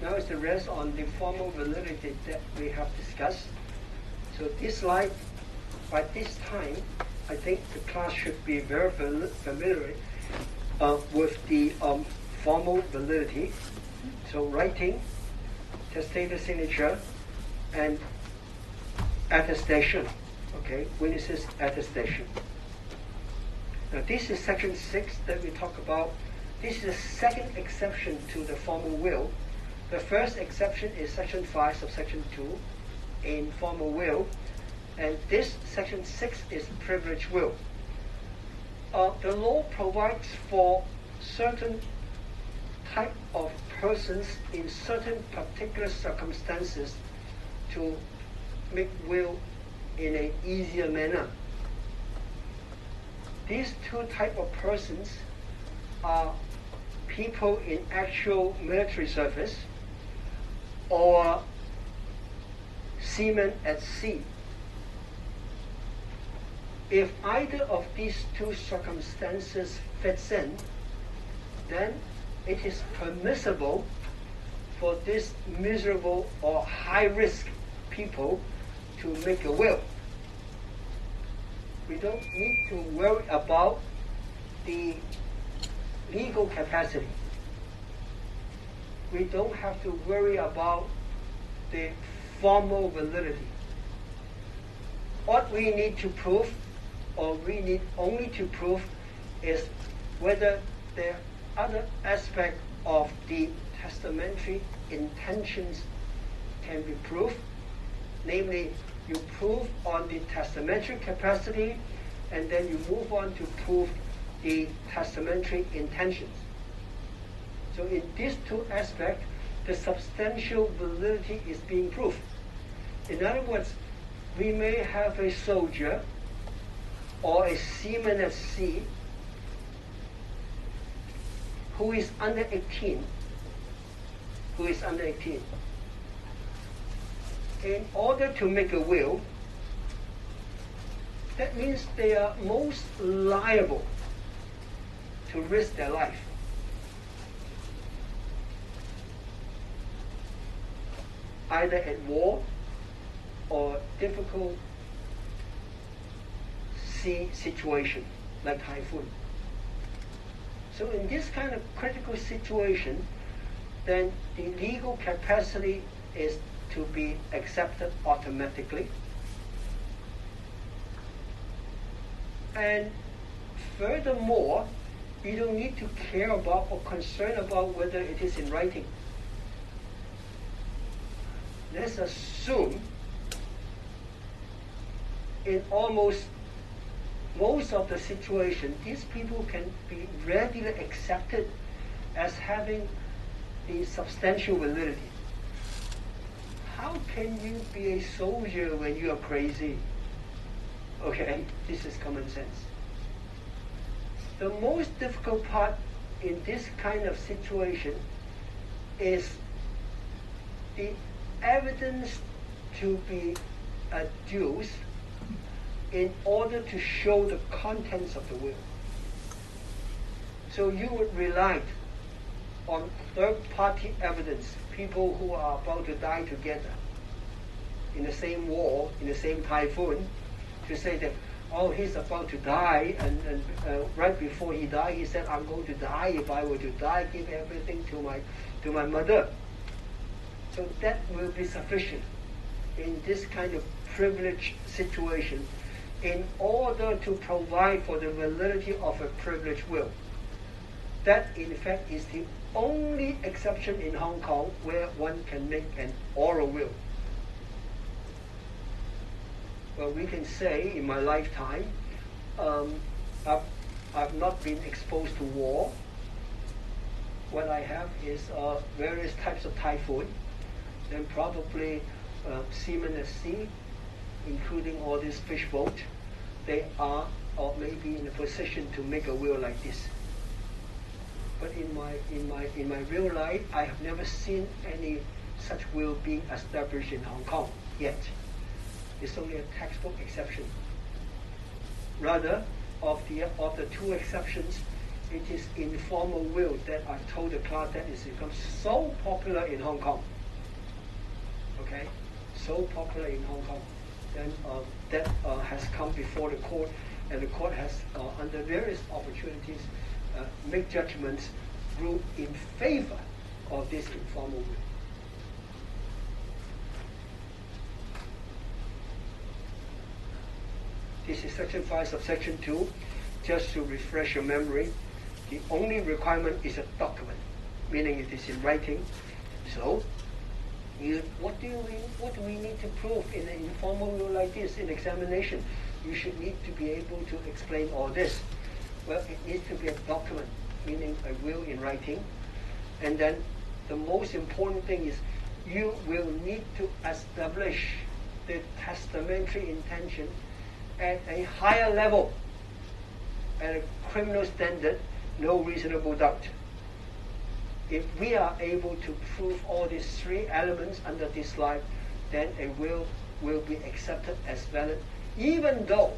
Now is the rest on the formal validity that we have discussed. So this slide, by this time, I think the class should be very familiar with the formal validity. So writing, testator signature, and attestation. Okay, witnesses attestation. Now this is section 6 that we talk about. This is the second exception to the formal will. The first exception is section 5, subsection 2, in formal will. And this section 6 is privilege will. The law provides for certain type of persons in certain particular circumstances to make will in an easier manner. These two type of persons are people in actual military service or seamen at sea. If either of these two circumstances fits in, then it is permissible for this miserable or high-risk people to make a will. We don't need to worry about the legal capacity. We don't have to worry about the formal validity. What we need to prove, or we need only to prove, is whether the other aspect of the testamentary intentions can be proved. Namely, you prove on the testamentary capacity, and then you move on to prove the testamentary intentions. So in these two aspects, the substantial validity is being proved. In other words, we may have a soldier or a seaman at sea who is under 18, In order to make a will, that means they are most liable to risk their life. Either at war or difficult sea situation like typhoon. So in this kind of critical situation, then the legal capacity is to be accepted automatically. And furthermore, you don't need to care about or concern about whether it is in writing. Let's assume in almost most of the situation, these people can be readily accepted as having the substantial validity. How can you be a soldier when you are crazy? Okay, this is common sense. The most difficult part in this kind of situation is the evidence to be adduced in order to show the contents of the will. So you would rely on third-party evidence, people who are about to die together in the same war, in the same typhoon, to say that, oh, he's about to die, and right before he died, he said, I'm going to die. If I were to die, give everything to my mother. So that will be sufficient in this kind of privileged situation in order to provide for the validity of a privileged will. That, in fact, is the only exception in Hong Kong where one can make an oral will. Well, we can say in my lifetime, I've not been exposed to war. What I have is various types of typhoon, and probably seamen at sea, including all these fish boats. They are or maybe in a position to make a will like this. But in my real life, I have never seen any such will being established in Hong Kong yet. It's only a textbook exception. Rather, of the two exceptions, it is informal will that I've told the class that it's become so popular in Hong Kong. Okay, so popular in Hong Kong. Then that has come before the court, and the court has, under various opportunities, make judgments, rule in favor of this informal will. This is section 5, subsection 2. Just to refresh your memory, the only requirement is a document, meaning it is in writing. So, what do we need to prove in an informal will like this in examination? You should need to be able to explain all this. Well, it needs to be a document, meaning a will in writing. And then the most important thing is you will need to establish the testamentary intention at a higher level, at a criminal standard, no reasonable doubt. If we are able to prove all these three elements under this slide, then a will be accepted as valid, even though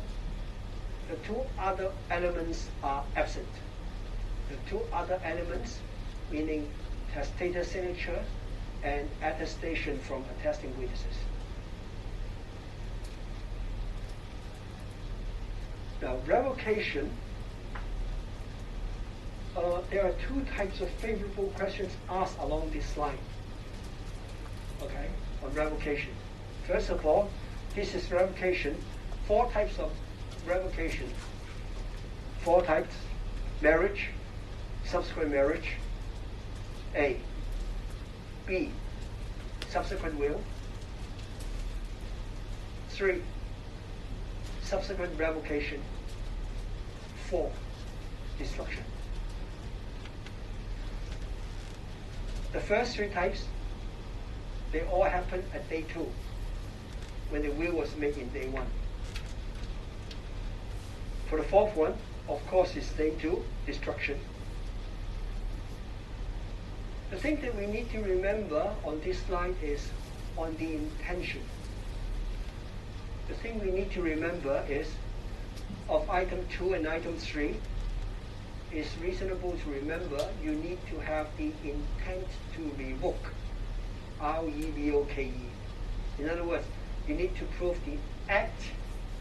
the two other elements are absent. The two other elements, meaning testator's signature and attestation from attesting witnesses. Now, revocation, there are two types of favorable questions asked along this line, okay, on revocation. First of all, this is revocation, 4 types of revocation. 4 types: marriage, subsequent marriage, A. B, subsequent will. 3, subsequent revocation. 4, destruction. The first 3 types, they all happen at day 2, when the will was made in day 1. For the 4th one, of course, is day 2, destruction. The thing that we need to remember on this slide is on the intention. The thing we need to remember is of item 2 and item 3, it's reasonable to remember you need to have the intent to revoke. R-E-V-O-K-E. In other words, you need to prove the act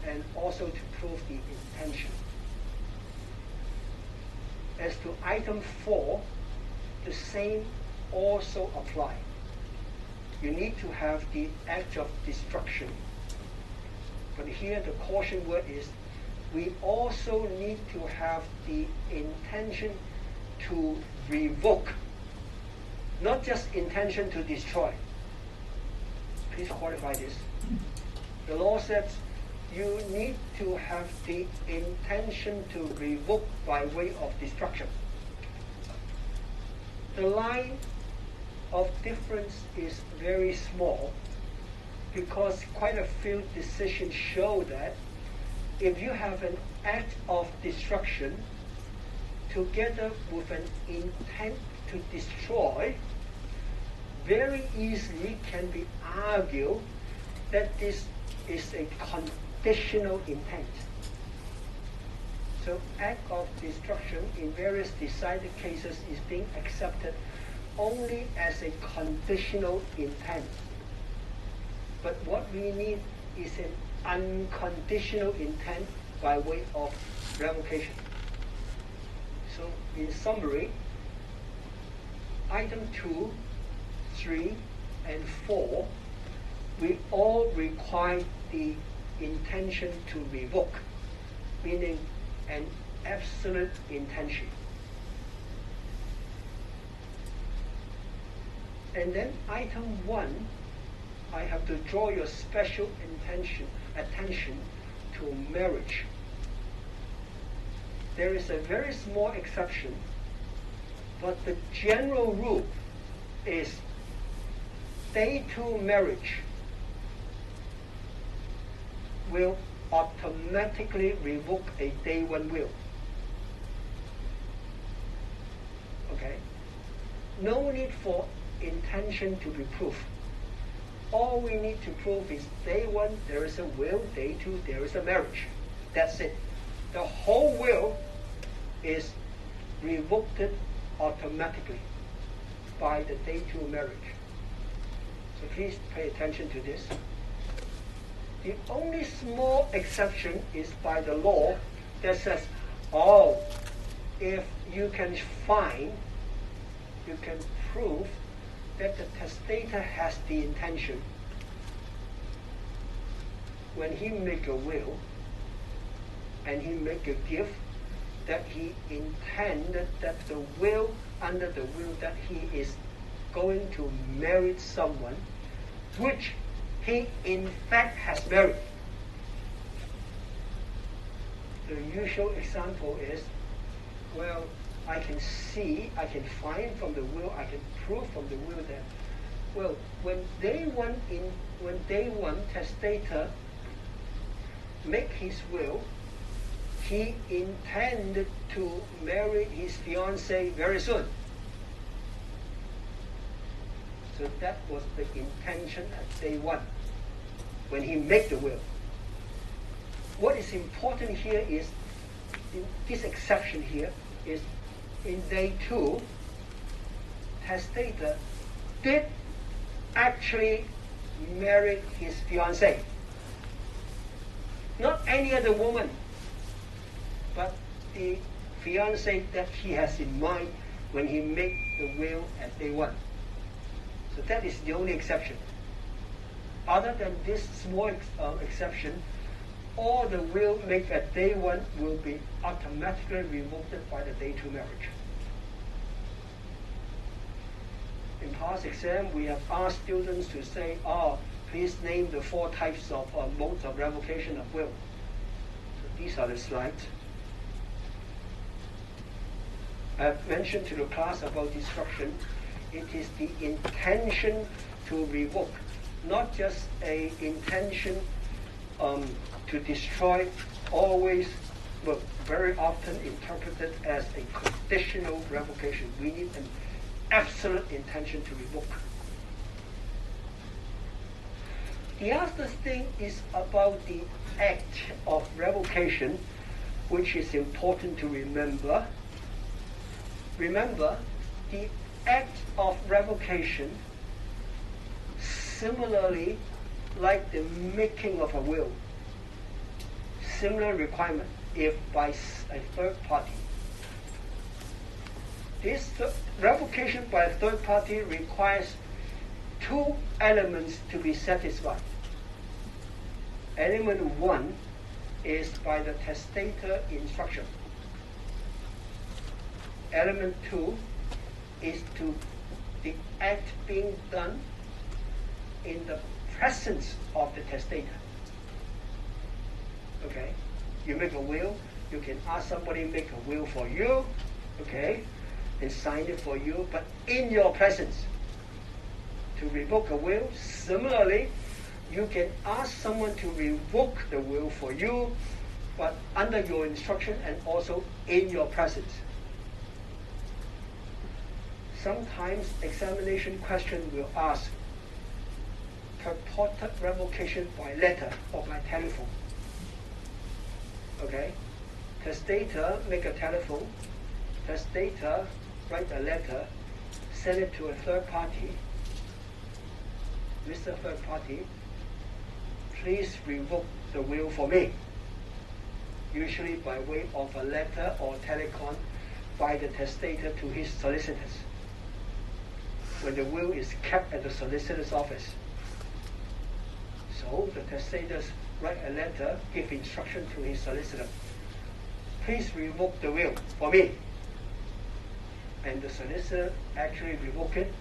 and also to prove the intention. As to item 4, the same also apply. You need to have the act of destruction. But here the caution word is we also need to have the intention to revoke, not just intention to destroy. Please qualify this. The law says you need to have the intention to revoke by way of destruction. The line of difference is very small because quite a few decisions show that if you have an act of destruction together with an intent to destroy, very easily can be argued that this is a conditional intent. So act of destruction in various decided cases is being accepted only as a conditional intent. But what we need is an unconditional intent by way of revocation. So in summary, item 2, 3, and 4, we all require the intention to revoke, meaning an absolute intention. And then item 1, I have to draw your special attention to marriage. There is a very small exception, but the general rule is day 2 marriage will automatically revoke a day 1 will. Okay? No need for intention to be proved. All we need to prove is day 1 there is a will, day 2 there is a marriage. That's it. The whole will is revoked automatically by the day 2 marriage. So please pay attention to this. The only small exception is by the law that says, oh, if you can find, you can prove that the testator has the intention when he make a will and he make a gift that he intended that the will, under the will, that he is going to marry someone which he in fact has married. The usual example is, well, I can see, I can find from the will, I can prove from the will that, well, when day one testator make his will, he intended to marry his fiancée very soon. So that was the intention at day 1 when he made the will. What is important here is, in this exception here, is in day 2, testator did actually marry his fiancée. Not any other woman, but the fiancée that he has in mind when he made the will at day 1. So that is the only exception. Other than this small exception, all the will made at day 1 will be automatically revoked by the day 2 marriage. In past exam, we have asked students to say, please name the 4 types of modes of revocation of will. So these are the slides. I have mentioned to the class about destruction. It is the intention to revoke, not just an intention to destroy, always, but very often interpreted as a conditional revocation. We need an absolute intention to revoke. The other thing is about the act of revocation, which is important to remember. Remember, the act of revocation, similarly like the making of a will, similar requirement if by a third party. This revocation by a third party requires 2 elements to be satisfied. Element 1 is by the testator instruction. Element 2 is to the act being done in the presence of the testator. Okay? You make a will, you can ask somebody to make a will for you, okay, and sign it for you, but in your presence. To revoke a will, similarly, you can ask someone to revoke the will for you, but under your instruction and also in your presence. Sometimes examination question will ask purported revocation by letter or by telephone. Okay? Testator make a telephone, testator write a letter, send it to a third party. Mr. Third Party, please revoke the will for me. Usually by way of a letter or telecon by the testator to his solicitors, when the will is kept at the solicitor's office. So the testators write a letter, give instruction to his solicitor. Please revoke the will for me. And the solicitor actually revoked it,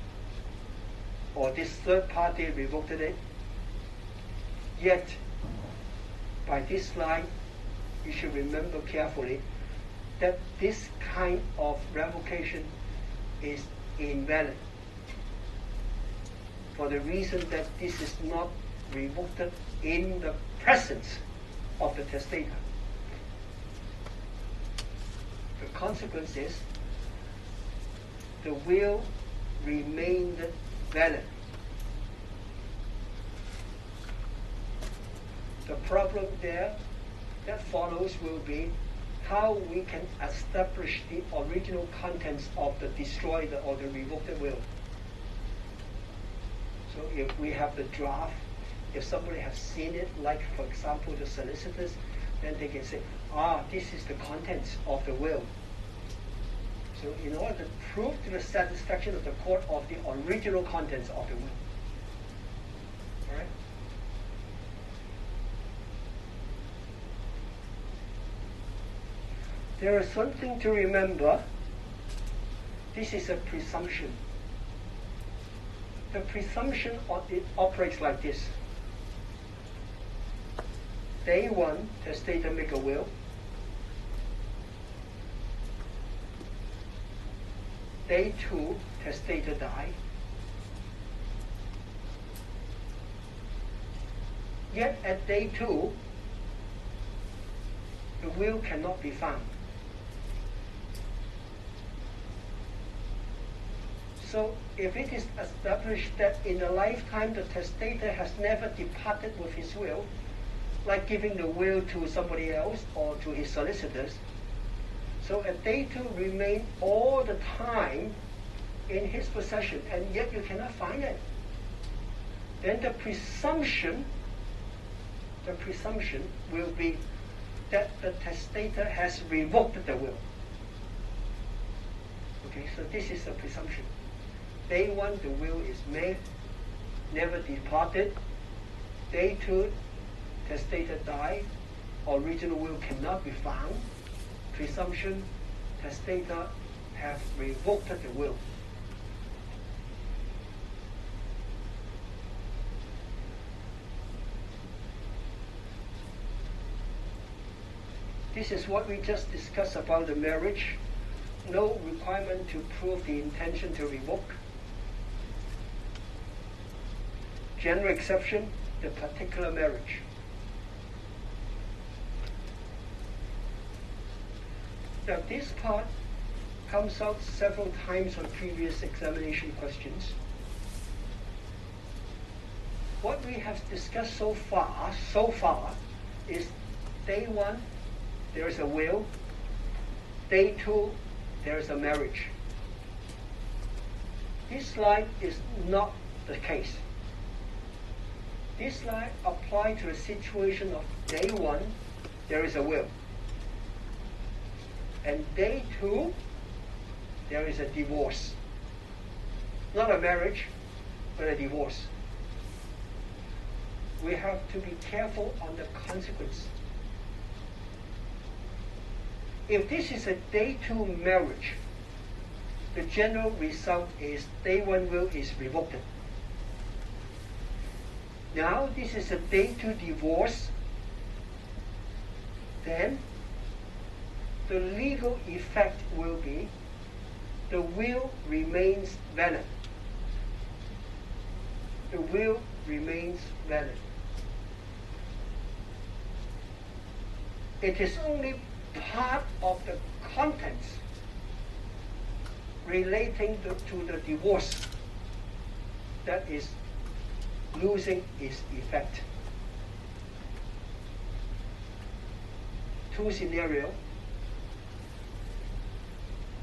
or this third party revoked it. Yet, by this line, you should remember carefully that this kind of revocation is invalid, for the reason that this is not revoked in the presence of the testator. The consequence is the will remained valid. The problem there that follows will be, how we can establish the original contents of the destroyed or the revoked will. So if we have the draft, if somebody has seen it, like for example the solicitors, then they can say, this is the contents of the will. So in order to prove to the satisfaction of the court of the original contents of the will. All right? There is something to remember. This is a presumption. The presumption it operates like this. Day one, testator make a will. Day two, testator die. Yet at day two, the will cannot be found. So if it is established that in a lifetime the testator has never departed with his will, like giving the will to somebody else or to his solicitors, so a day two remain all the time in his possession, and yet you cannot find it. Then the presumption will be that the testator has revoked the will. Okay, so this is the presumption. Day one, the will is made, never departed. Day two, testator died, original will cannot be found. Presumption, testator have revoked the will. This is what we just discussed about the marriage. No requirement to prove the intention to revoke. General exception, the particular marriage. Now this part comes out several times on previous examination questions. What we have discussed so far is day one, there is a will. Day two, there is a marriage. This slide is not the case. This slide applies to the situation of day one, there is a will. And day two, there is a divorce. Not a marriage, but a divorce. We have to be careful on the consequence. If this is a day two marriage, the general result is day one will is revoked. Now this is a day two divorce, then the legal effect will be the will remains valid. The will remains valid. It is only part of the contents relating to the divorce that is losing its effect. Two scenarios: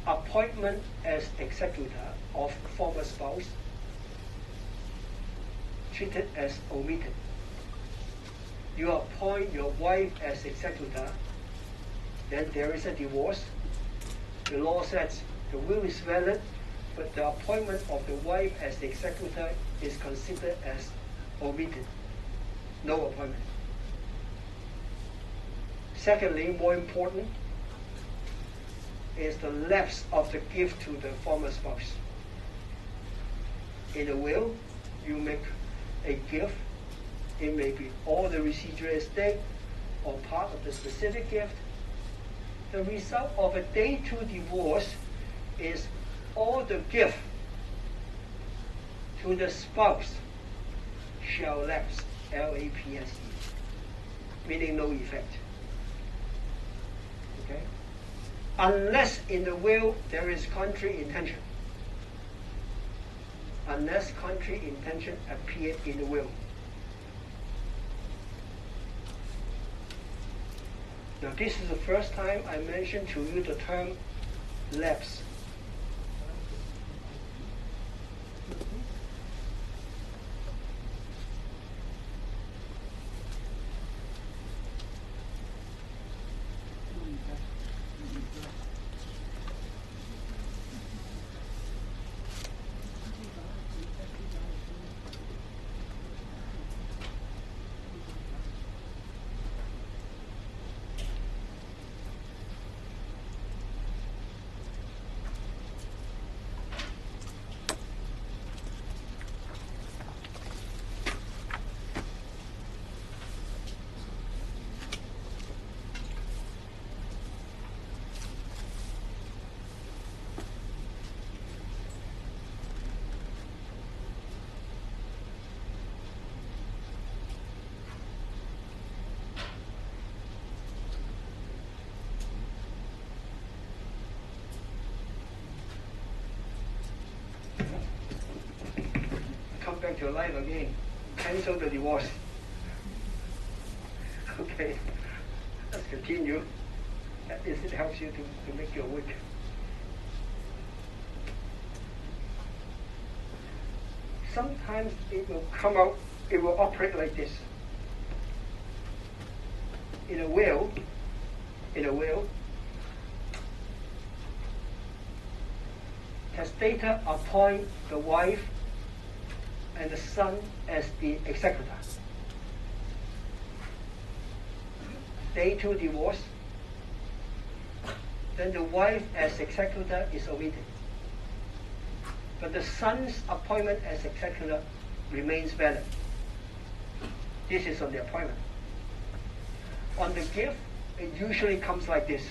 appointment as executor of former spouse, treated as omitted. You appoint your wife as executor, then there is a divorce. The law says the will is valid, but the appointment of the wife as the executor is considered as omitted. No appointment. Secondly, more important, is the lapse of the gift to the former spouse. In a will, you make a gift. It may be all the residual estate or part of the specific gift. The result of a day two divorce is all the gift to the spouse shall lapse, L-A-P-S-E, meaning no effect. Okay? Unless in the will there is contrary intention. Unless contrary intention appeared in the will. Now this is the first time I mentioned to you the term lapse. Come back to life again. Cancel the divorce. Okay, let's continue. At least it helps you to make you awake. Sometimes it will come out, it will operate like this. In a will, testator appoint the wife and the son as the executor. Day 2 divorce, then the wife as executor is omitted. But the son's appointment as executor remains valid. This is on the appointment. On the gift, it usually comes like this.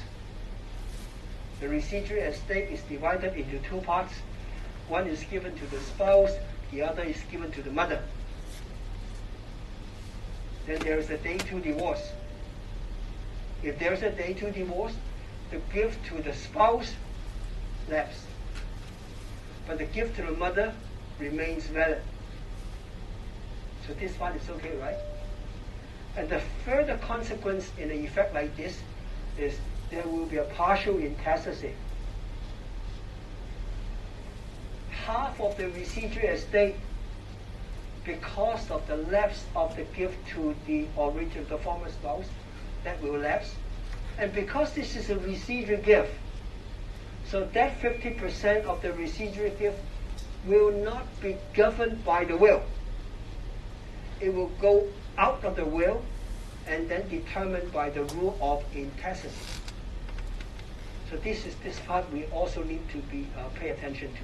The residual estate is divided into two parts. One is given to the spouse, the other is given to the mother. Then there is a day 2 divorce. If there is a day 2 divorce, the gift to the spouse lapses, but the gift to the mother remains valid. So this part is okay, right? And the further consequence in an effect like this is there will be a partial intestacy. Half of the residual estate, because of the lapse of the gift to the original, the former spouse, that will lapse. And because this is a residual gift, so that 50% of the residual gift will not be governed by the will. It will go out of the will and then determined by the rule of intestacy. So this part we also need to pay attention to.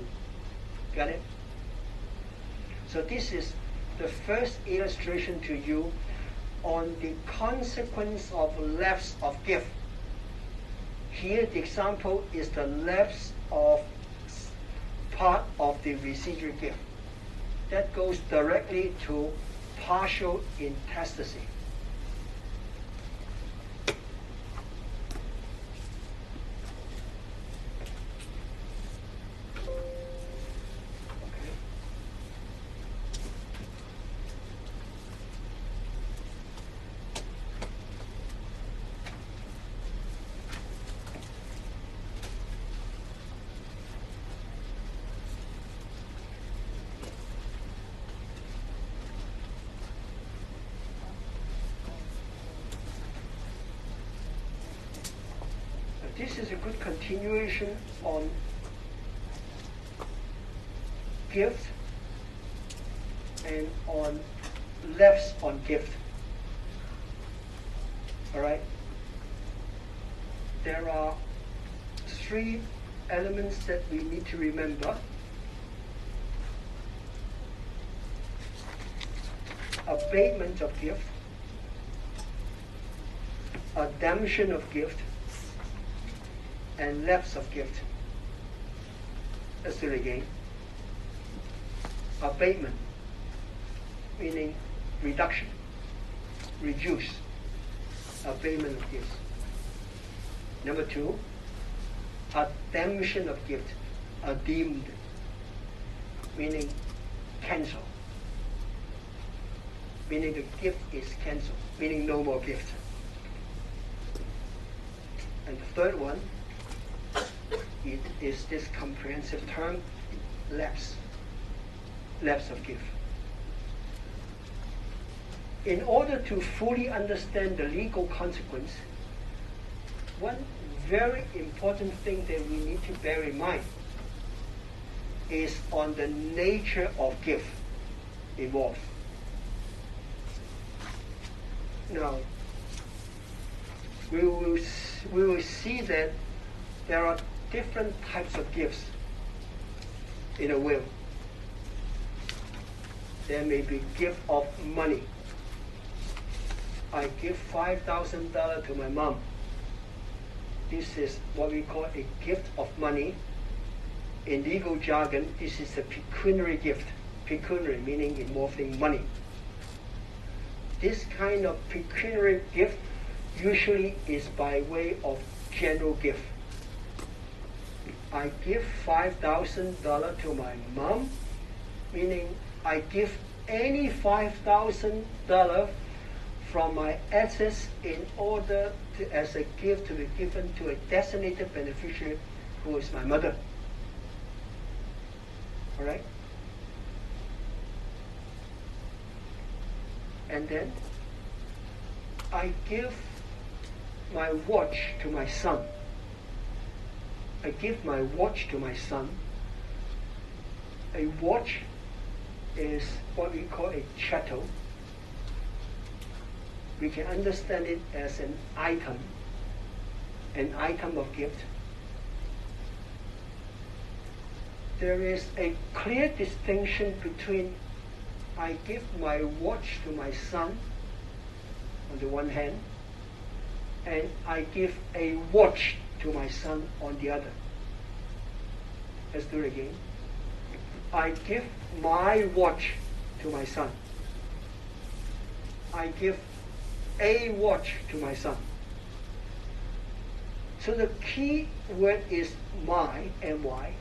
Got it? So this is the first illustration to you on the consequence of lapse of gift. Here the example is the lapse of part of the residual gift. That goes directly to partial intestacy. This is a good continuation on gift and on lapse on gift. All right? There are 3 elements that we need to remember. Abatement of gift, redemption of gift, and lapse of gift. Let's do it again. Abatement, meaning reduction, reduce. Abatement of gift. Number 2, redemption of gift, redeemed, meaning cancel. Meaning the gift is cancelled, meaning no more gift. And the third one, it is this comprehensive term, lapse of gift. In order to fully understand the legal consequence, one very important thing that we need to bear in mind is on the nature of gift involved. Now, we will see that there are different types of gifts in a will. There may be gift of money. I give $5,000 to my mom. This is what we call a gift of money. In legal jargon, this is a pecuniary gift. Pecuniary meaning involving money. This kind of pecuniary gift usually is by way of general gift. I give $5,000 to my mom, meaning I give any $5,000 from my assets in order to, as a gift to be given to a designated beneficiary who is my mother. All right? And then I give my watch to my son. I give my watch to my son. A watch is what we call a chattel. We can understand it as an item of gift. There is a clear distinction between I give my watch to my son on the one hand, and I give a watch to my son on the other. Let's do it again. I give my watch to my son. I give a watch to my son. So the key word is my, M-Y,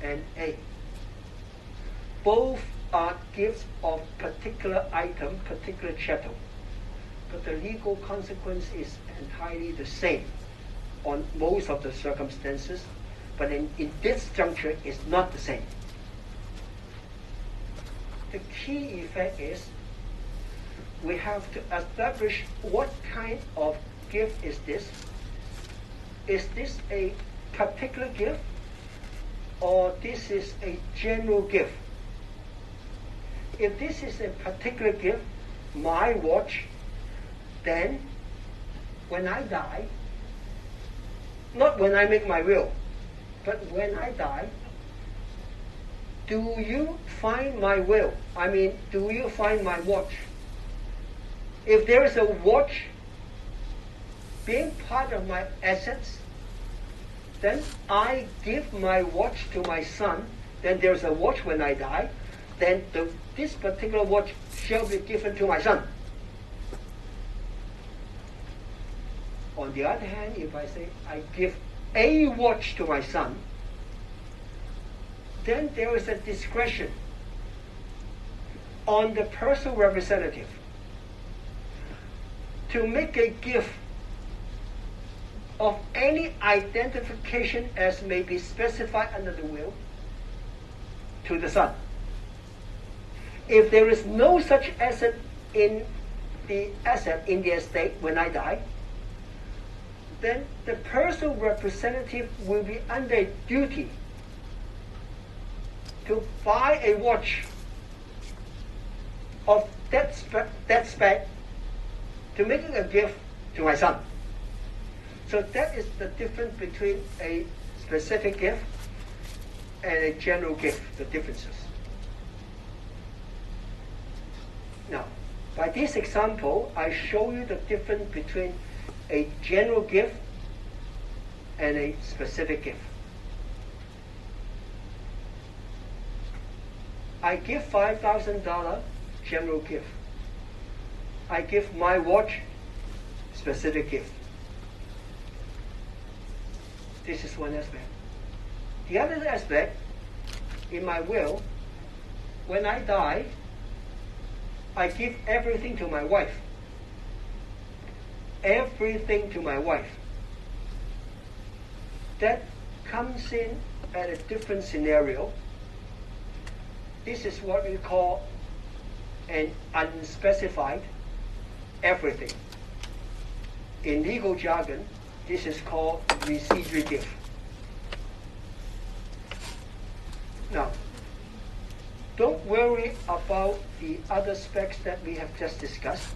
and a. Both are gifts of particular item, particular chattel. But the legal consequence is entirely the same on most of the circumstances, but in this juncture it's not the same. The key effect is we have to establish what kind of gift is this. Is this a particular gift or this is a general gift? If this is a particular gift, my watch, then when I die, not when I make my will, but when I die, do you find my will? I mean, do you find my watch? If there is a watch being part of my assets, then I give my watch to my son, then there's a watch when I die, then this particular watch shall be given to my son. On the other hand, if I say I give a watch to my son, then there is a discretion on the personal representative to make a gift of any identification as may be specified under the will to the son. If there is no such asset in the estate when I die, then the personal representative will be under a duty to buy a watch of that spec to make it a gift to my son. So that is the difference between a specific gift and a general gift, the differences. Now, by this example, I show you the difference between a general gift and a specific gift. I give $5,000 general gift. I give my watch specific gift. This is one aspect. The other aspect, in my will, when I die, I give everything to my wife. Everything to my wife. that comes in at a different scenario. This is what we call an unspecified everything. In legal jargon, this is called residual gift. Now, don't worry about the other specs that we have just discussed.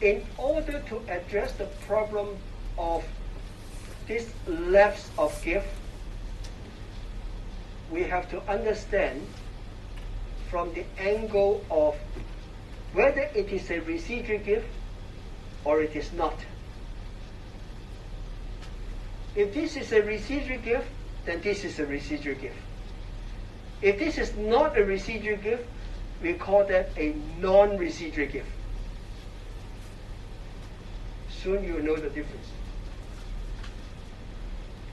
In order to address the problem of this lapse of gift, we have to understand from the angle of whether it is a residual gift or it is not. If this is a residual gift, then this is a residual gift. If this is not a residual gift, we call that a non-residual gift. Soon you'll know the difference.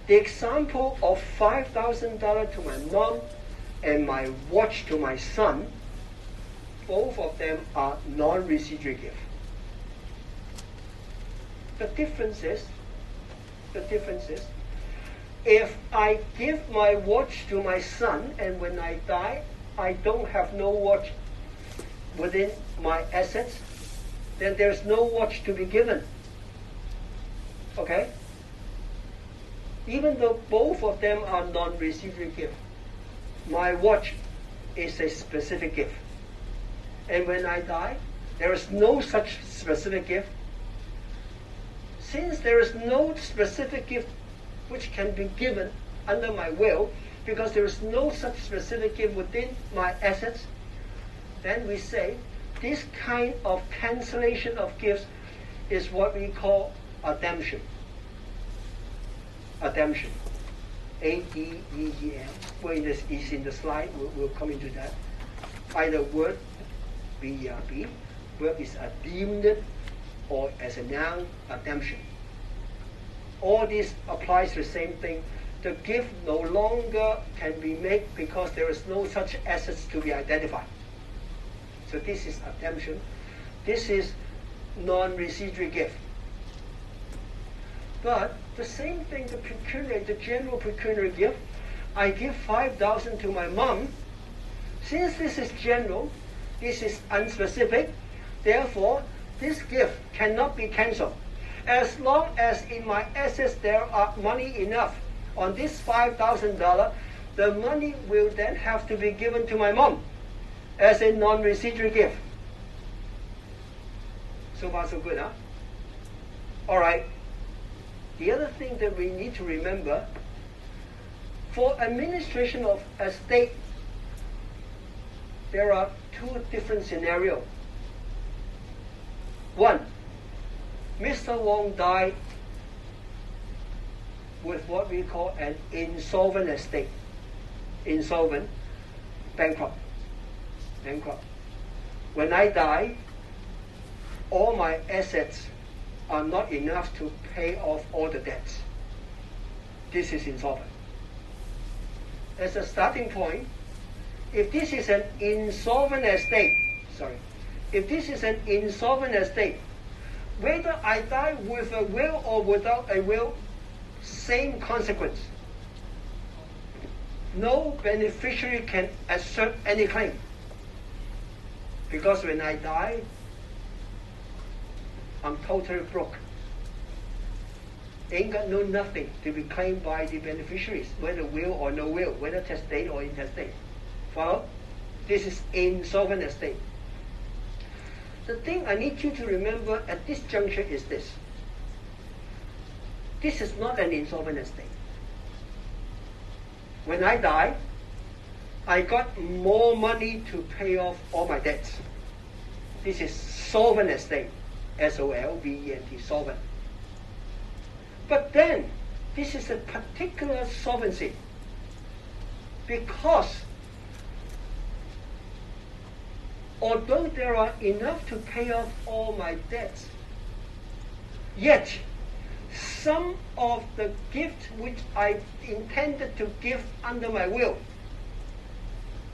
The example of $5,000 to my mom and my watch to my son, both of them are non-residual gifts. The difference is, if I give my watch to my son and when I die, I don't have no watch within my assets, then there's no watch to be given. Okay? Even though both of them are non-residual gifts, my watch is a specific gift. And when I die, there is no such specific gift. Since there is no specific gift which can be given under my will, because there is no such specific gift within my assets, then we say this kind of cancellation of gifts is what we call ademption. Ademption. A-D-E-E-M. Well, this is in the slide. We'll come into that. Either word, B-E-R-B, verb is ademned, or as a noun, ademption. All this applies to the same thing. The gift no longer can be made because there is no such assets to be identified. So this is ademption. This is non-residual gift. But the same thing, the general pecuniary gift, I give $5,000 to my mom. Since this is general, this is unspecific, therefore this gift cannot be cancelled. As long as in my assets there are money enough on this $5,000, the money will then have to be given to my mom as a non-residual gift. So far so good, huh? All right. The other thing that we need to remember, for administration of estate, there are two different scenarios. One, Mr. Wong died with what we call an insolvent estate. Insolvent, bankrupt. When I die, all my assets are not enough to pay off all the debts. This is insolvent. As a starting point, if this is an insolvent estate, whether I die with a will or without a will, same consequence. No beneficiary can assert any claim. Because when I die, I'm totally broke. Ain't got nothing to be claimed by the beneficiaries, whether will or no will, whether testate or intestate. Follow? This is insolvent estate. The thing I need you to remember at this juncture is this. This is not an insolvent estate. When I die, I got more money to pay off all my debts. This is solvent estate. S-O-L-V-E-N-T, solvent. But then, this is a particular solvency because although there are enough to pay off all my debts, yet some of the gifts which I intended to give under my will,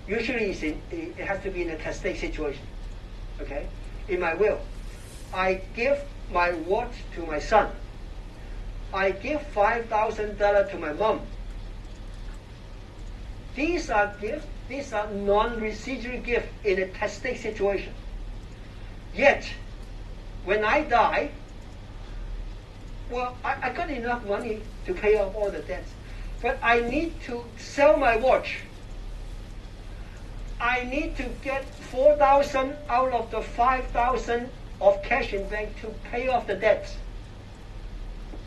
usually it has to be in a testate situation, okay? In my will, I give my watch to my son. I give $5,000 to my mom. These are gifts. These are non-residual gifts in a testing situation. Yet, when I die, well, I got enough money to pay off all the debts, but I need to sell my watch. I need to get $4,000 out of the $5,000 of cash in bank to pay off the debts.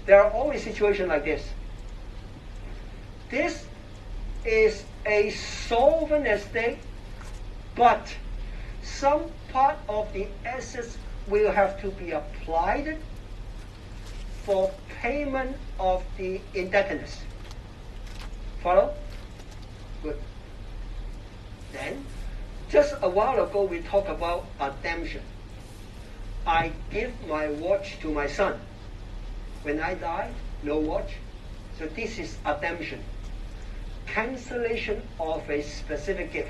There are always situations like this. This is a solvent estate, but some part of the assets will have to be applied for payment of the indebtedness. Follow? Good. Then, just a while ago we talked about redemption. I give my watch to my son. When I die, no watch. So this is redemption. Cancellation of a specific gift.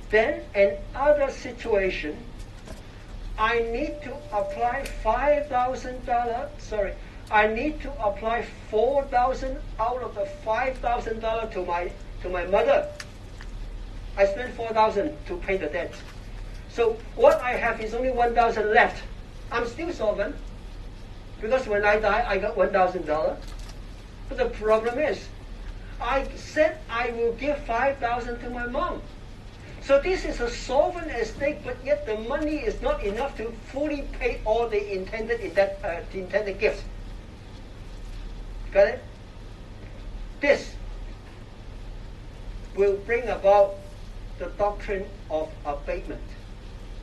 Then another situation, I need to apply $5,000. I need to apply $4,000 out of the $5,000 to my mother. I spent $4,000 to pay the debt. So what I have is only $1,000 left. I'm still solvent, because when I die, I got $1,000. But the problem is, I said I will give $5,000 to my mom. So this is a solvent estate, but yet the money is not enough to fully pay all the intended gifts. Got it? This will bring about the doctrine of abatement.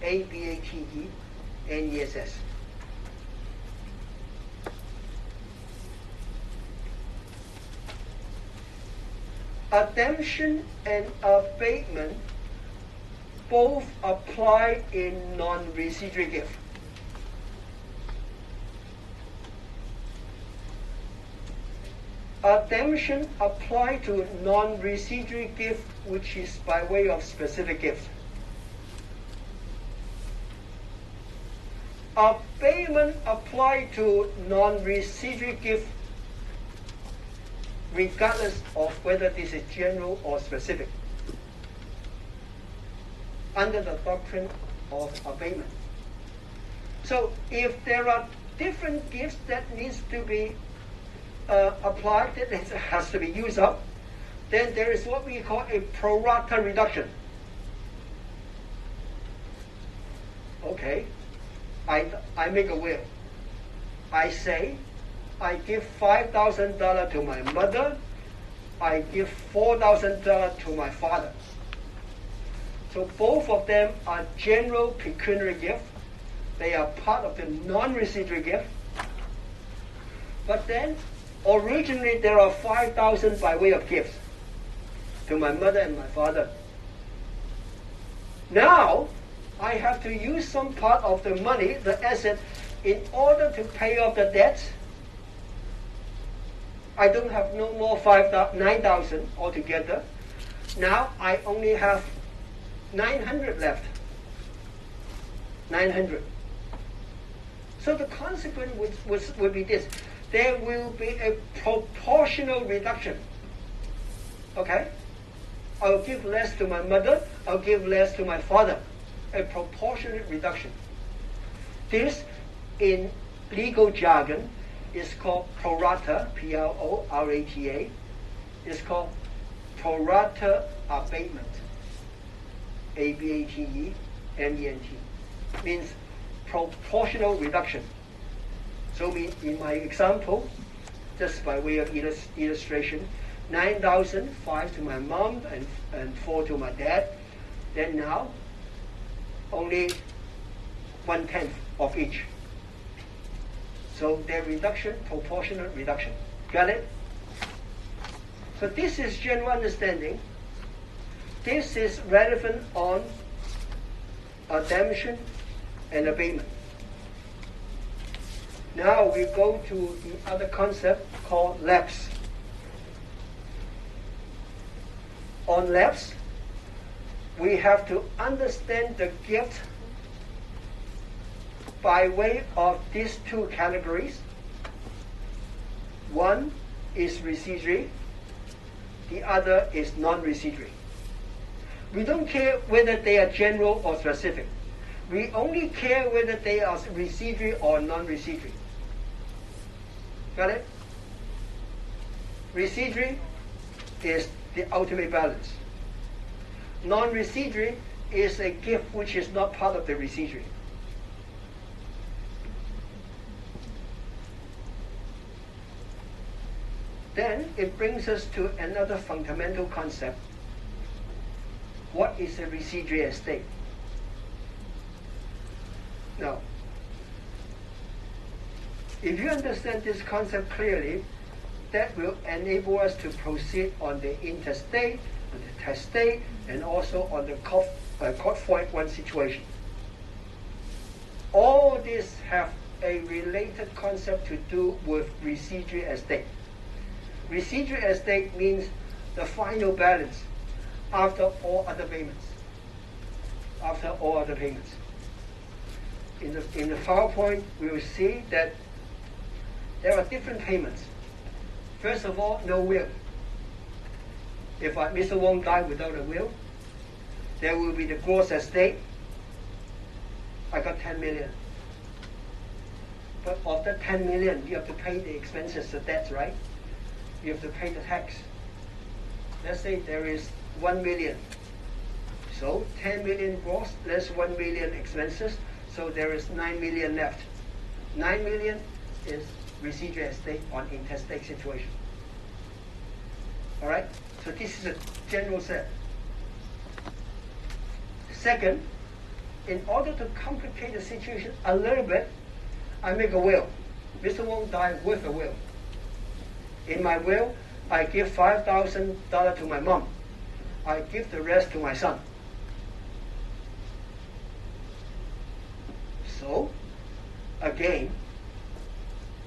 A-B-A-T-E-N-E-S-S. Redemption and abatement both apply in non-residual gift. Redemption apply to non-residual gift, which is by way of specific gift. Abatement apply to non-residual gift regardless of whether this is general or specific, under the doctrine of abatement. So if there are different gifts that needs to be applied, that has to be used up, then there is what we call a pro rata reduction. Okay, I make a will. I say I give $5,000 to my mother. I give $4,000 to my father. So both of them are general pecuniary gift. They are part of the non-residual gift. But then, originally there are $5,000 by way of gifts to my mother and my father. Now, I have to use some part of the money, the asset, in order to pay off the debts. I don't have no more $9,000 altogether. Now I only have $900 left. $900. So the consequence would be this. There will be a proportional reduction. Okay? I'll give less to my mother. I'll give less to my father. A proportionate reduction. This, in legal jargon, is called pro rata, P-R-O-R-A-T-A. It's called pro rata abatement, A-B-A-T-E-M-E-N-T. Means proportional reduction. So in my example, just by way of illustration, 9,000, 5 to my mom and 4 to my dad. Then now, only 1/10 of each. So their reduction, proportional reduction. Got it? So this is general understanding. This is relevant on redemption and abatement. Now we go to the other concept called lapse. On lapse, we have to understand the gift by way of these two categories. One is residuary, the other is non-residuary. We don't care whether they are general or specific. We only care whether they are residuary or non-residuary. Got it? Residuary is the ultimate balance. Non-residuary is a gift which is not part of the residuary. Then it brings us to another fundamental concept. What is a residuary estate? Now, if you understand this concept clearly, that will enable us to proceed on the interstate, on the testate, and also on the court 4.1 situation. All these have a related concept to do with residuary estate. Residuary estate means the final balance after all other payments. After all other payments. In the PowerPoint, we will see that there are different payments. First of all, no will. If Mr. Wong died without a will, there will be the gross estate. I got 10 million. But of that 10 million, you have to pay the expenses, the debts, right? You have to pay the tax. Let's say there is 1 million. So 10 million gross, less 1 million expenses. So there is 9 million left. 9 million is residual estate on intestate situation. All right? So this is a general set. Second, in order to complicate the situation a little bit, I make a will. Mr. Wong died with a will. In my will, I give $5,000 to my mom. I give the rest to my son. So, again,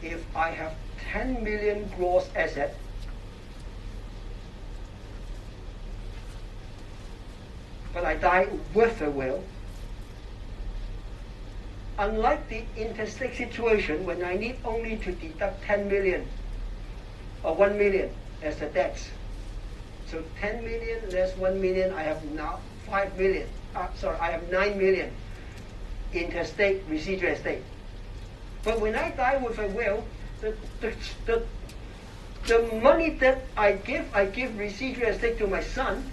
if I have 10 million gross asset, but I die with a will, unlike the interstate situation when I need only to deduct 10 million or 1 million as the debts. So 10 million less 1 million, I have now 5 million. I have 9 million interstate residual estate. But when I die with a will, the money that I give residual estate to my son,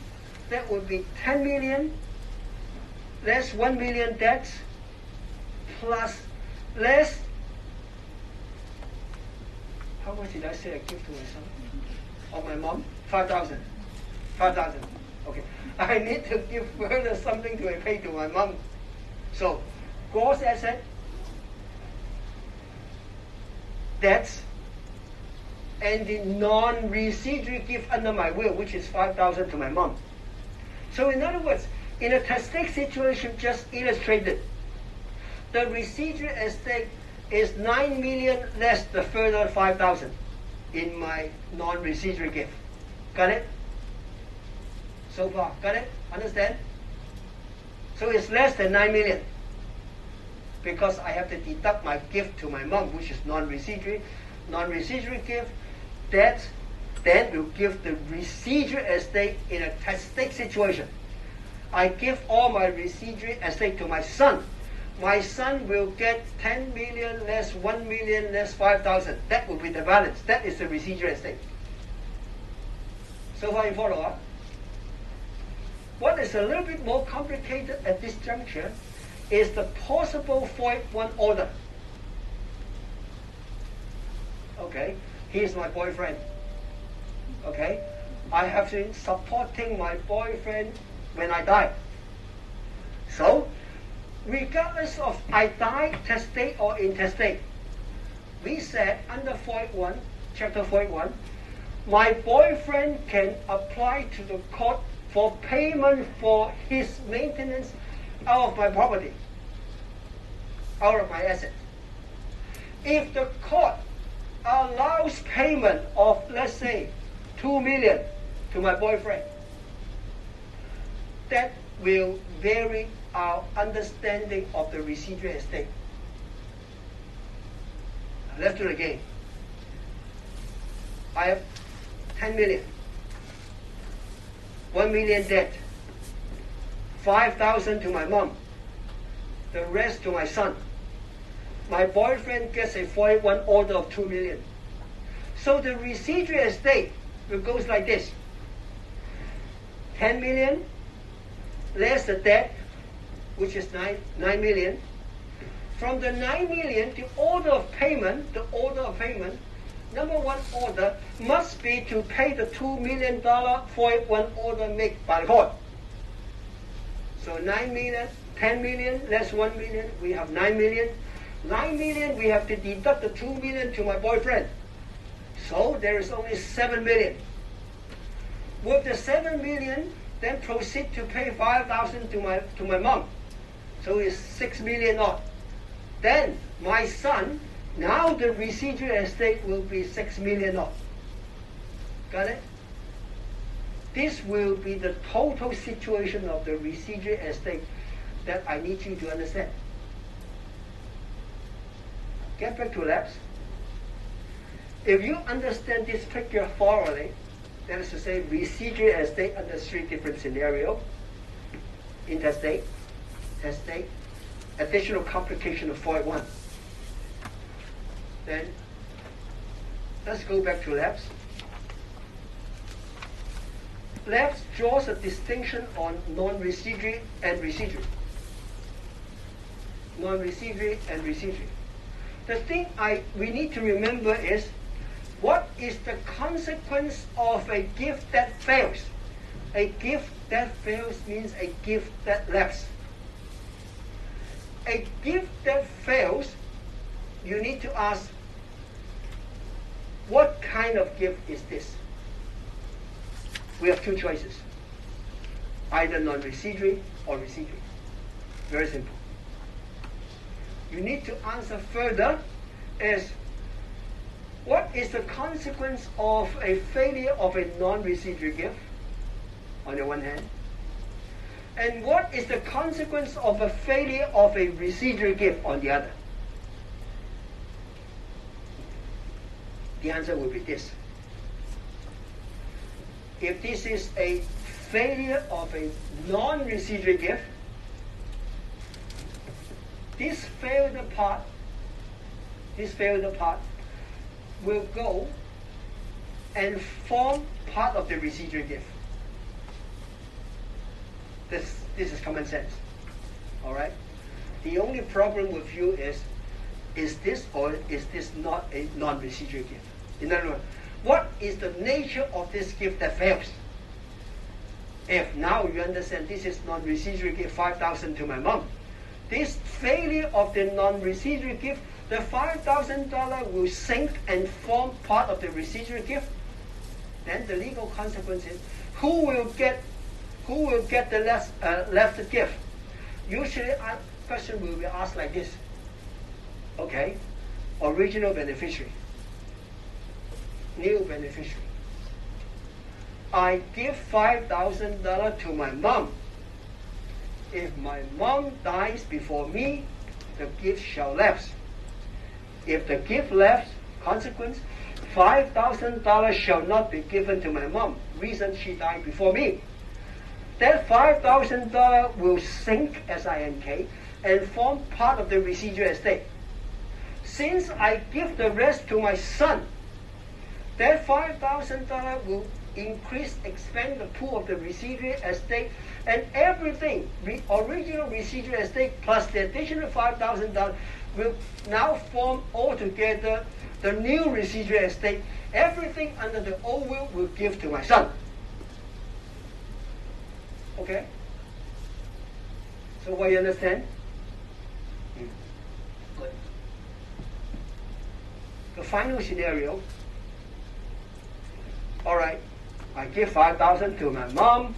that would be 10 million less 1 million debts plus less, how much did I say I give to my son? Or my mom? 5,000. 5,000. Okay. I need to give further something to pay to my mom. So, gross asset, debts, and the non-residuary gift under my will, which is 5,000 to my mom. So in other words, in a testate situation just illustrated, the residual estate is 9 million less the further 5,000 in my non-residuary gift. Got it? So far, got it? Understand? So it's less than 9 million because I have to deduct my gift to my mom, which is non-residuary. Non-residuary gift, that then will give the residual estate in a testate situation. I give all my residual estate to my son. My son will get 10 million less 1 million less 5,000. That will be the balance. That is the residual estate. So far you follow up? What is a little bit more complicated at this juncture is the possible void one order. Okay, he is my boyfriend. Okay, I have been supporting my boyfriend when I die. So, regardless of I die, testate or intestate, we said under void 1, chapter void 1, my boyfriend can apply to the court for payment for his maintenance out of my property, out of my asset. If the court allows payment of, let's say, 2 million to my boyfriend, that will vary our understanding of the residual estate. Let's do it again. I have 10 million. 1 million debt. 5,000 to my mom. The rest to my son. My boyfriend gets a 41 order of 2 million. So the residual estate goes like this. 10 million less the debt, which is 9 million. From the 9 million, the order of payment, number one order must be to pay the $2 million 41 order made by the court. So 9 million, 10 million, less 1 million, we have 9 million. 9 million, we have to deduct the 2 million to my boyfriend. So there is only 7 million. With the 7 million, then proceed to pay 5,000 to my mom. So it's 6 million odd. Then my son, now the residual estate will be 6 million odd. Got it? This will be the total situation of the residual estate that I need you to understand. Get back to labs. If you understand this picture thoroughly, that is to say, residual estate under 3 different scenarios: interstate, estate, additional complication of 41. Then let's go back to labs. Labs draws a distinction on non-residual and residual. Non-residual and residual. The thing we need to remember is, what is the consequence of a gift that fails? A gift that fails means a gift that lapses. A gift that fails, you need to ask, what kind of gift is this? We have 2 choices. Either non-residual or residual. Very simple. You need to answer further is, what is the consequence of a failure of a non-residual gift, on the one hand? And what is the consequence of a failure of a residual gift, on the other? The answer will be this. If this is a failure of a non-residual gift, this failed part will go and form part of the residual gift. This is common sense. All right? The only problem with you is this or is this not a non-residual gift? In other words, what is the nature of this gift that fails? If now you understand this is non-residual gift, 5,000 to my mom, this failure of the non-residual gift, the $5,000 will sink and form part of the residual gift. Then the legal consequence is, who will get the left gift? Usually, a question will be asked like this. Okay, original beneficiary, new beneficiary. I give $5,000 to my mom. If my mom dies before me, the gift shall lapse. If the gift lapse, consequence, $5,000 shall not be given to my mom. Reason, she died before me. That $5,000 will sink, S-I-N-K, and form part of the residual estate. Since I give the rest to my son, that $5,000 will increase, expand the pool of the residual estate, and everything, original residual estate plus the additional $5,000 will now form altogether the new residual estate. Everything under the old will give to my son. Okay? So what you understand? Good. The final scenario. All right, I give $5,000 to my mom.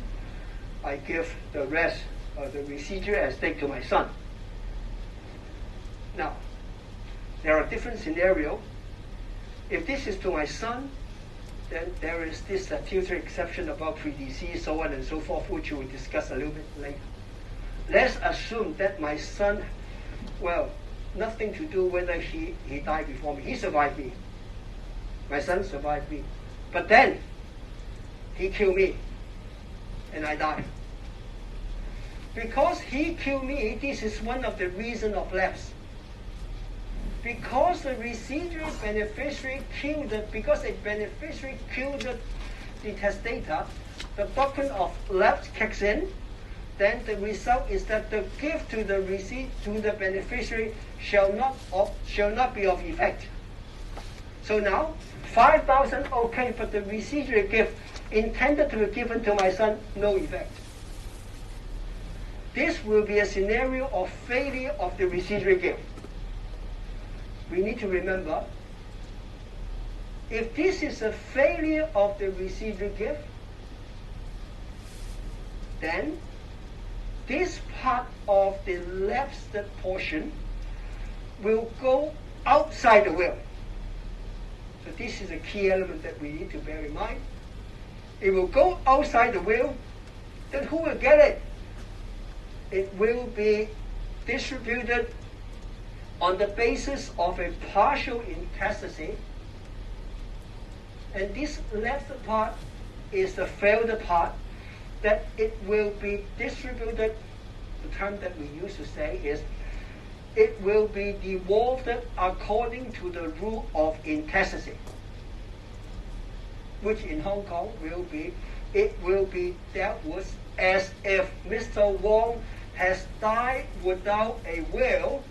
I give the rest of the residual estate to my son. Now, there are different scenarios. If this is to my son, then there is this statutory exception about predeceased, so on and so forth, which we will discuss a little bit later. Let's assume that my son, nothing to do whether he died before me. He survived me. My son survived me. But then, he killed me, and I died. Because he killed me, this is one of the reasons of lapse. Because the residual beneficiary because a beneficiary killed the testator, the doctrine of lapse kicks in. Then the result is that the gift to the beneficiary shall not be of effect. So now, 5,000 okay, but the residual gift intended to be given to my son, no effect. This will be a scenario of failure of the residual gift. We need to remember, if this is a failure of the residual gift, then this part of the lapsed portion will go outside the will. So this is a key element that we need to bear in mind. It will go outside the will, then who will get it? It will be distributed on the basis of a partial intestacy, and this left part is the failed part, that it will be distributed. The term that we used to say is it will be devolved according to the rule of intestacy, which in Hong Kong will be dealt with as if Mr. Wong has died without a will,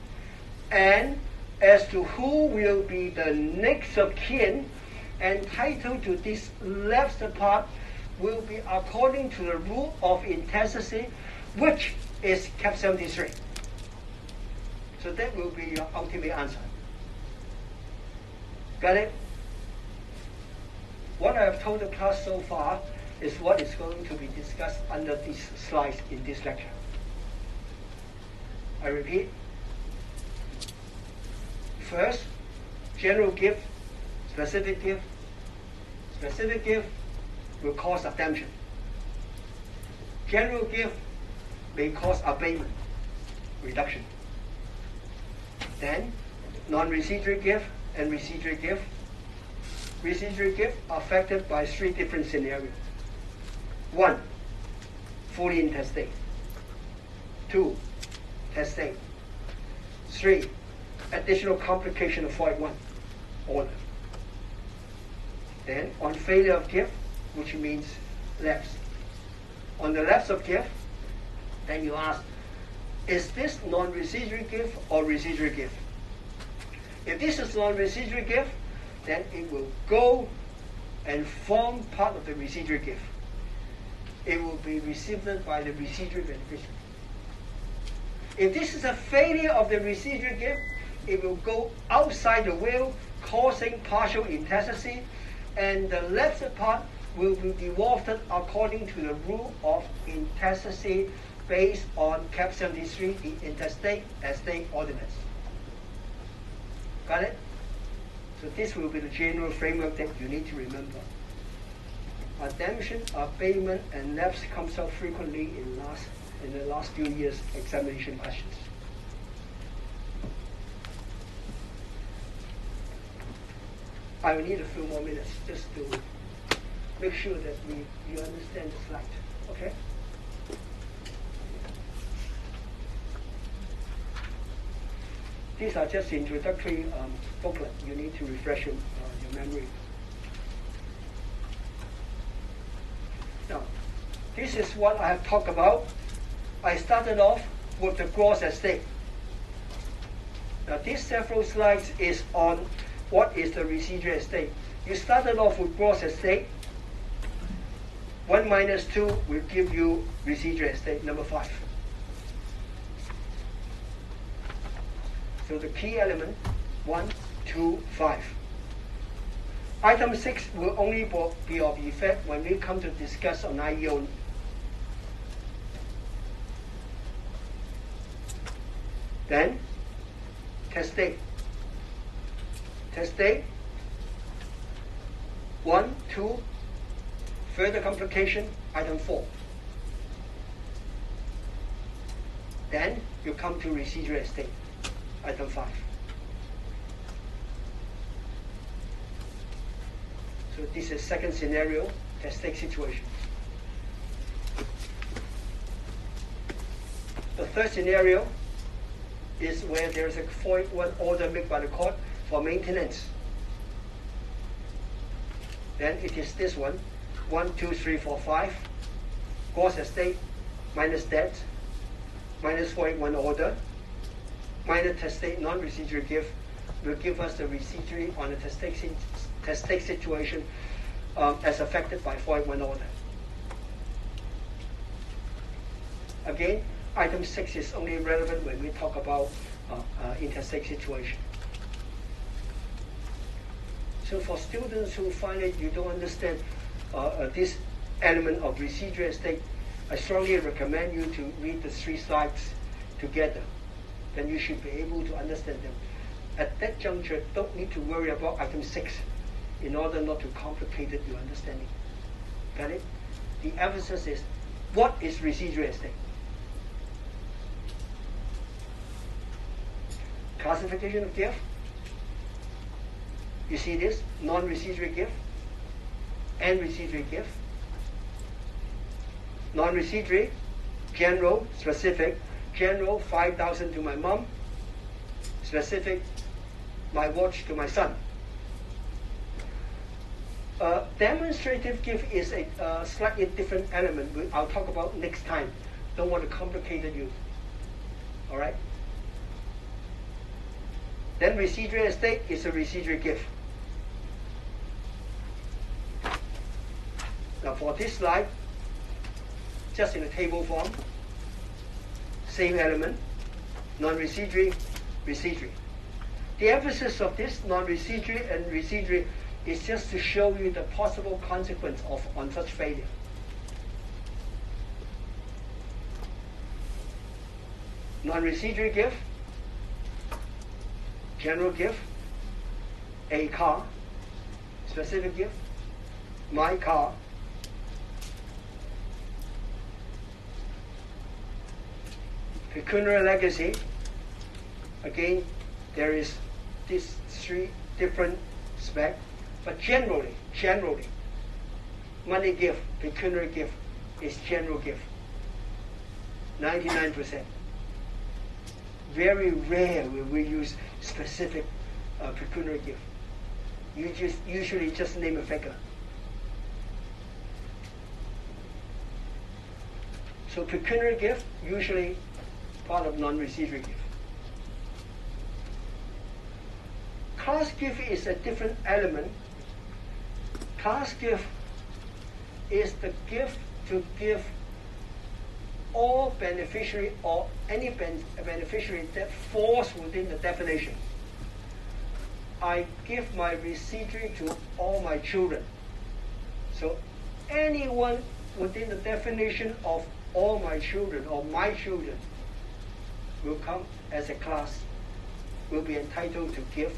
and as to who will be the next of kin entitled to this left part will be according to the rule of intestacy, which is Cap 73. So that will be your ultimate answer. Got it? What I have told the class so far is what is going to be discussed under these slides in this lecture. I repeat. First, general gift, specific gift. Specific gift will cause redemption. General gift may cause abatement, reduction. Then, non-residual gift and residual gift. Residual gift are affected by three different scenarios. 1, fully intestate. 2, testate. 3, additional complication of Void 1 order. Then, on failure of gift, which means lapse. On the lapse of gift, then you ask, is this non-residual gift or residual gift? If this is non-residual gift, then it will go and form part of the residual gift. It will be received by the residual beneficiary. If this is a failure of the residual gift, it will go outside the will, causing partial intestacy, and the left part will be devolved according to the rule of intestacy based on Cap 73, the Interstate Estate Ordinance. Got it? So this will be the general framework that you need to remember. Redemption, abatement, and lapse comes up frequently in the last few years' examination questions. I will need a few more minutes just to make sure that you understand the slide. Okay? These are just introductory booklet. You need to refresh your memory. Now, this is what I have talked about. I started off with the gross estate. Now, these several slides is on what is the residual estate. You started off with gross estate. 1 minus 2 will give you residual estate, number 5. So the key element, 1, 2, 5. Item 6 will only be of effect when we come to discuss on IEO. Then, testate. Testate, 1, 2, further complication, item 4. Then you come to residual estate. item 5. So this is second scenario, estate situation. The third scenario is where there is a 481 order made by the court for maintenance. Then it is this one, 1, 2, 3, 4, 5. Gross estate minus debt, minus 481 order, minus testate non-residual gift will give us the residuary on the testate situation as affected by 481 order. Again, item 6 is only relevant when we talk about intestate situation. So for students who find that you don't understand this element of residual estate, I strongly recommend you to read the 3 slides together. Then you should be able to understand them. At that juncture, don't need to worry about item 6 in order not to complicate your understanding. Got it? The emphasis is, what is residual estate? Classification of gift. You see this? Non-residual gift and residual gift. Non-residual, general, specific. General, 5,000 to my mom. Specific, my watch to my son. Demonstrative gift is a slightly different element. I'll talk about next time. Don't want to complicate you. All right? Then residual estate is a residual gift. Now for this slide, just in a table form, same element, non-residual, residual. The emphasis of this non-residual and residual is just to show you the possible consequence on such failure. Non-residual gift, general gift, a car, specific gift, my car, pecuniary legacy. Again, there is these 3 different specs, but generally, money gift, pecuniary gift is general gift. 99%. Very rare will we use specific pecuniary gift. You usually just name a figure. So pecuniary gift usually part of non-residual gift. Class gift is a different element. Class gift is the gift to give all beneficiary or any beneficiary that falls within the definition. I give my residuary to all my children. So anyone within the definition of all my children or my children will come as a class, will be entitled to gift.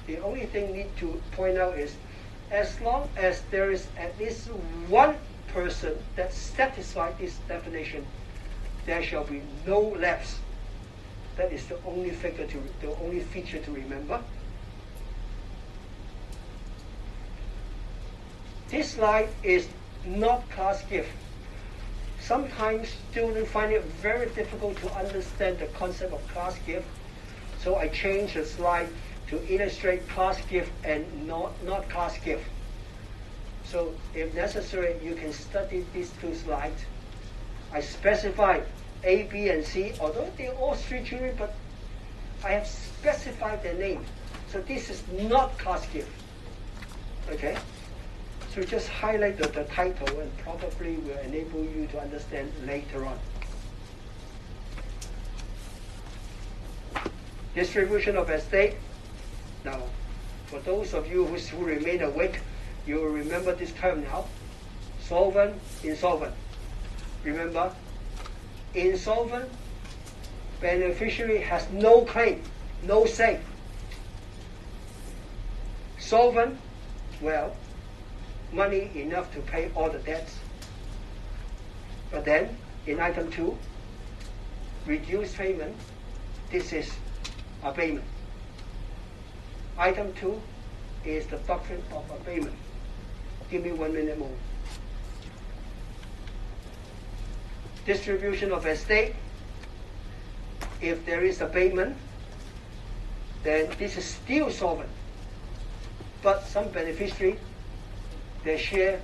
The only thing need to point out is, as long as there is at least one person that satisfies this definition, there shall be no lapse. That is the only feature to remember. This slide is not class gift. Sometimes students find it very difficult to understand the concept of class gift, so I changed the slide to illustrate class gift and not class gift. So if necessary, you can study these 2 slides. I specified A, B, and C, although they're all 3 children, but I have specified their name. So this is not class gift. Okay? So just highlight the title and probably will enable you to understand later on. Distribution of estate. Now, for those of you who remain awake, you will remember this term now. Solvent, insolvent. Remember, insolvent, beneficiary has no claim, no say. Solvent, well, money enough to pay all the debts. But then, in item 2, reduced payment, this is abatement. Item 2 is the doctrine of abatement. Give me 1 minute more. Distribution of estate. If there is abatement, then this is still solvent. But some beneficiary, their share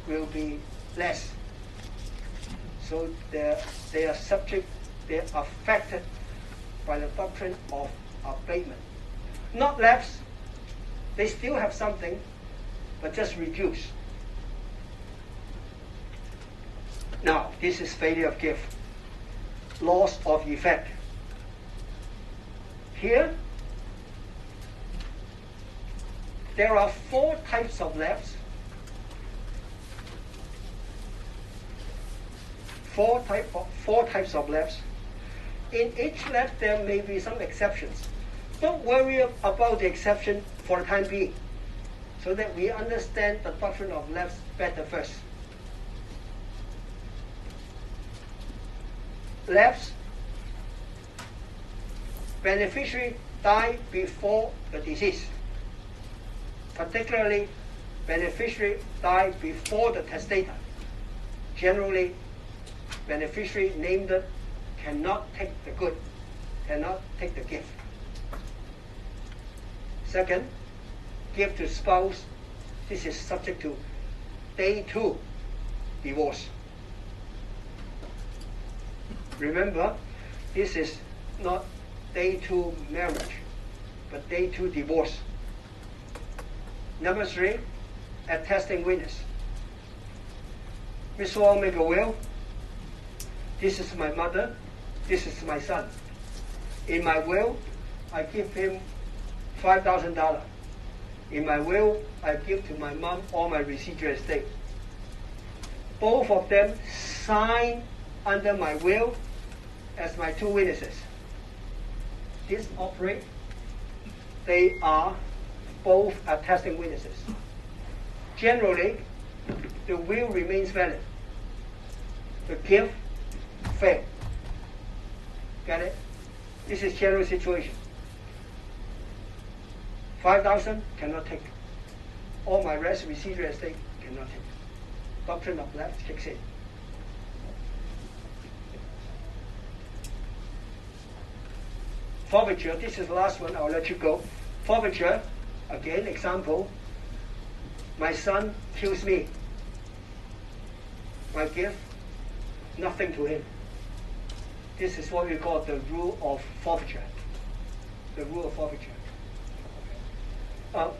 will be less. So they are subject, they are affected by the doctrine of abatement. Not lapse, they still have something, but just reduce. Now, this is failure of gift, loss of effect. Here, there are 4 types of lapse. 4 types of lapse. In each lapse, there may be some exceptions. Don't worry about the exception for the time being, so that we understand the doctrine of lapse better first. Lapse, beneficiary die before the deceased. Particularly, beneficiary die before the testator. Generally, beneficiary named cannot take the good, cannot take the gift. Second, gift to spouse. This is subject to day 2 divorce. Remember, this is not day 2 marriage, but day 2 divorce. Number 3, attesting witness. Mr. Wong make a will. This is my mother. This is my son. In my will, I give him $5,000. In my will, I give to my mom all my residual estate. Both of them sign under my will as my 2 witnesses. This operate, they are both attesting witnesses. Generally, the will remains valid. The gift failed. Get it? This is general situation. 5,000 cannot take. All my rest residual estate cannot take. Doctrine of lapse kicks in. Forfeiture, this is the last one, I'll let you go. Forfeiture, again, example. My son kills me. I give nothing to him. This is what we call the rule of forfeiture. The rule of forfeiture.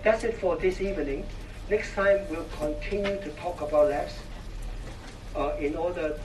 That's it for this evening. Next time we'll continue to talk about lapse in order